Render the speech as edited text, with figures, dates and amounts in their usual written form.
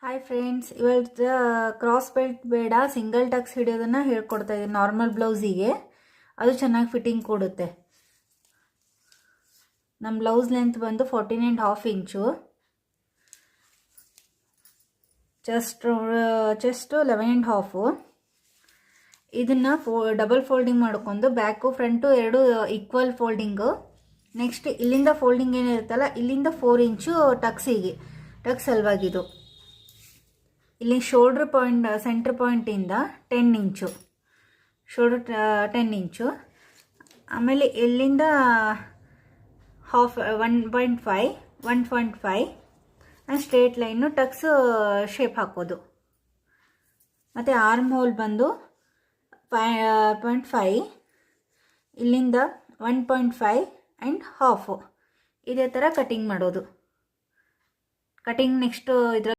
Hi friends, ಇವತ್ತು cross belt ಬೇಡ single Tux ಹಿಡಿಯೋದನ್ನು ಹೇಳ್ಕೊಡ್ತಾ ಇದ್ದೀನಿ. ನಾರ್ಮಲ್ ಬ್ಲೌಸಿಗೆ ಅದು ಚೆನ್ನಾಗಿ ಫಿಟ್ಟಿಂಗ್ ಕೊಡುತ್ತೆ. ನಮ್ಮ ಬ್ಲೌಸ್ ಲೆಂತ್ ಬಂದು 14.5 ಇಂಚು, ಚೆಸ್ಟ್ 11.5. ಇದನ್ನು ಡಬಲ್ ಫೋಲ್ಡಿಂಗ್ ಮಾಡ್ಕೊಂಡು ಬ್ಯಾಕು ಫ್ರಂಟು ಎರಡು ಈಕ್ವಲ್ ಫೋಲ್ಡಿಂಗು. ನೆಕ್ಸ್ಟ್ ಇಲ್ಲಿಂದ ಫೋಲ್ಡಿಂಗ್ ಏನಿರುತ್ತಲ್ಲ, ಇಲ್ಲಿಂದ 4 ಇಂಚು ಟಕ್ಸ್ ಸಲುವಾಗಿದು. ಇಲ್ಲಿ ಶೋಲ್ಡ್ರ್ ಪಾಯಿಂಟ್, ಸೆಂಟ್ರ್ ಪಾಯಿಂಟಿಂದ 10 ಇಂಚು ಶೋಲ್ಡ್ರ್ 10 ಇಂಚು. ಆಮೇಲೆ ಇಲ್ಲಿಂದ 1.5 ಸ್ಟ್ರೇಟ್ ಲೈನು ಟಕ್ಸ್ ಶೇಪ್ ಹಾಕೋದು. ಮತ್ತು ಆರ್ಮ್ ಹೋಲ್ ಬಂದು 5.5, ಇಲ್ಲಿಂದ 1.5 ಆ್ಯಂಡ್ ಹಾಫು. ಇದೇ ಥರ ಕಟಿಂಗ್ ಮಾಡೋದು. Cutting next